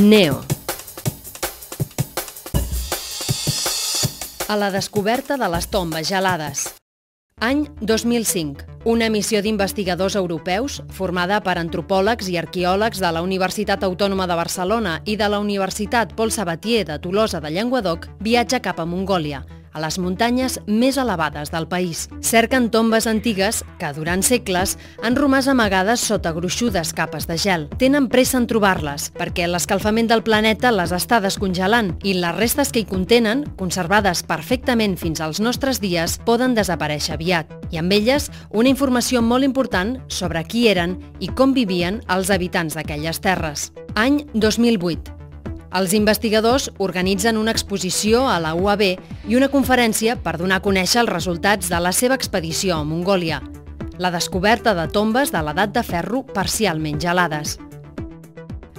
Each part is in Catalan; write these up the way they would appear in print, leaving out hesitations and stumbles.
Neo. A la descoberta de les tombes gelades. Any 2005. Una missió d'investigadors europeus, formada per antropòlegs i arqueòlegs de la Universitat Autònoma de Barcelona i de la Universitat Paul Sabatier de Tolosa de Llenguadoc, viatja cap a Mongòlia, a les muntanyes més elevades del país. Cerquen tombes antigues que, durant segles, han romàs amagades sota gruixudes capes de gel. Tenen pressa en trobar-les, perquè l'escalfament del planeta les està descongelant i les restes que hi contenen, conservades perfectament fins als nostres dies, poden desaparèixer aviat. I amb elles, una informació molt important sobre qui eren i com vivien els habitants d'aquelles terres. Any 2008. Els investigadors organitzen una exposició a la UAB i una conferència per donar a conèixer els resultats de la seva expedició a Mongòlia, la descoberta de tombes de l'edat de ferro parcialment gelades.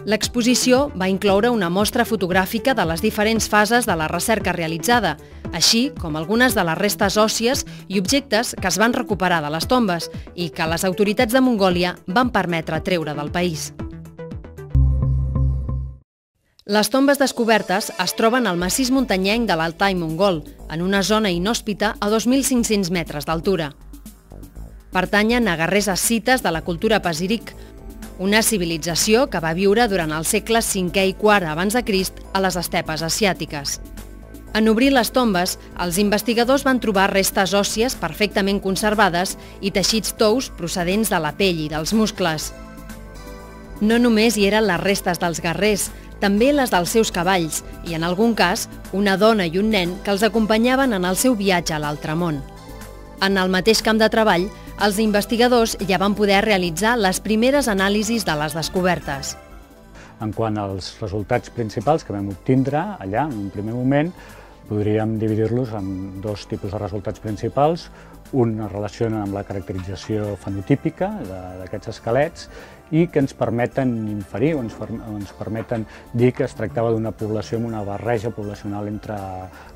L'exposició va incloure una mostra fotogràfica de les diferents fases de la recerca realitzada, així com algunes de les restes òssies i objectes que es van recuperar de les tombes i que les autoritats de Mongòlia van permetre treure del país. Les tombes descobertes es troben al massís muntanyenc de l'Altai mongol, en una zona inhòspita a 2.500 metres d'altura. Pertanyen a guerrers escites de la cultura Pazyryk, una civilització que va viure durant els segles V i IV abans de Crist a les estepes asiàtiques. En obrir les tombes, els investigadors van trobar restes òssies perfectament conservades i teixits tous procedents de la pell i dels muscles. No només hi eren les restes dels guerrers, també les dels seus cavalls i, en algun cas, una dona i un nen que els acompanyaven en el seu viatge a l'altre món. En el mateix camp de treball, els investigadors ja van poder realitzar les primeres anàlisis de les descobertes. En quant als resultats principals que vam obtindre allà, en un primer moment, podríem dividir-los en dos tipus de resultats principals. Un es relaciona amb la caracterització fenotípica d'aquests esquelets i que ens permeten inferir o ens permeten dir que es tractava d'una població amb una barreja poblacional entre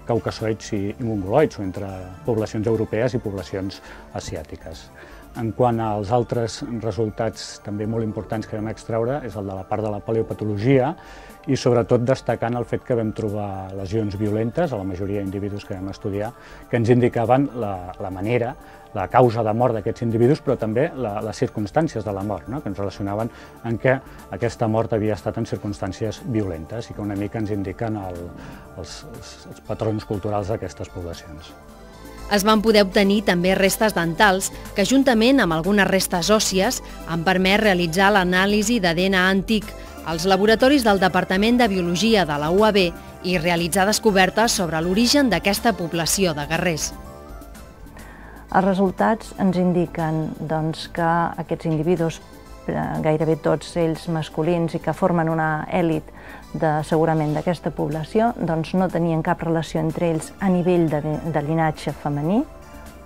caucasoids i mongoloids, o entre poblacions europees i poblacions asiàtiques. En quant als altres resultats també molt importants que vam extraure és el de la part de la paleopatologia i sobretot destacant el fet que vam trobar lesions violentes a la majoria d'individus que vam estudiar que ens indicaven la manera, la causa de mort d'aquests individus, però també les circumstàncies de la mort, que ens relacionaven amb que aquesta mort havia estat en circumstàncies violentes i que una mica ens indiquen els patrons culturals d'aquestes poblacions. Es van poder obtenir també restes dentals que, juntament amb algunes restes òssies, han permès realitzar l'anàlisi d'ADN antic als laboratoris del Departament de Biologia de la UAB i realitzar descobertes sobre l'origen d'aquesta població de guerrers. Els resultats ens indiquen que aquests individus, gairebé tots ells masculins i que formen una èlit segurament d'aquesta població, no tenien cap relació entre ells a nivell de llinatge femení.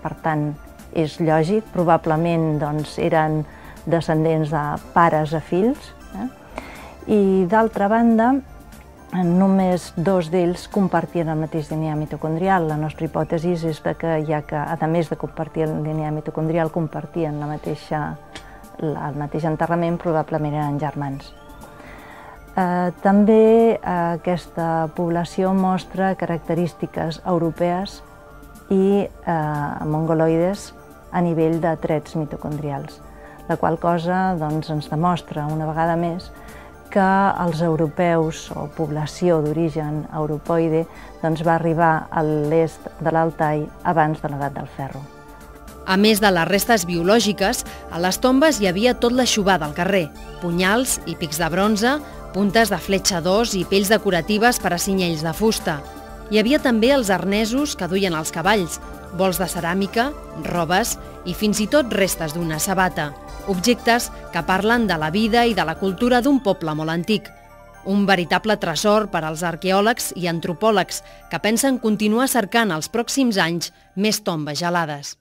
Per tant, és lògic, probablement eren descendents de pares a fills. I d'altra banda, només dos d'ells compartien el mateix DNA mitocondrial. La nostra hipòtesi és que, ja que, a més de compartir el DNA mitocondrial, compartien el mateix enterrament, probablement eren germans. També aquesta població mostra característiques europees i mongoloides a nivell de trets mitocondrials, la qual cosa ens demostra una vegada més que els europeus o població d'origen europoide va arribar a l'est de l'Altai abans de l'edat del ferro. A més de les restes biològiques, a les tombes hi havia tot l'aixovar del carrer, punyals i pics de bronze, puntes de fletxadors i pells decoratives per a cinyells de fusta. Hi havia també els arnesos que duien els cavalls, bols de ceràmica, robes i fins i tot restes d'una sabata, objectes que parlen de la vida i de la cultura d'un poble molt antic. Un veritable tresor per als arqueòlegs i antropòlegs que pensen continuar cercant els pròxims anys més tombes gelades.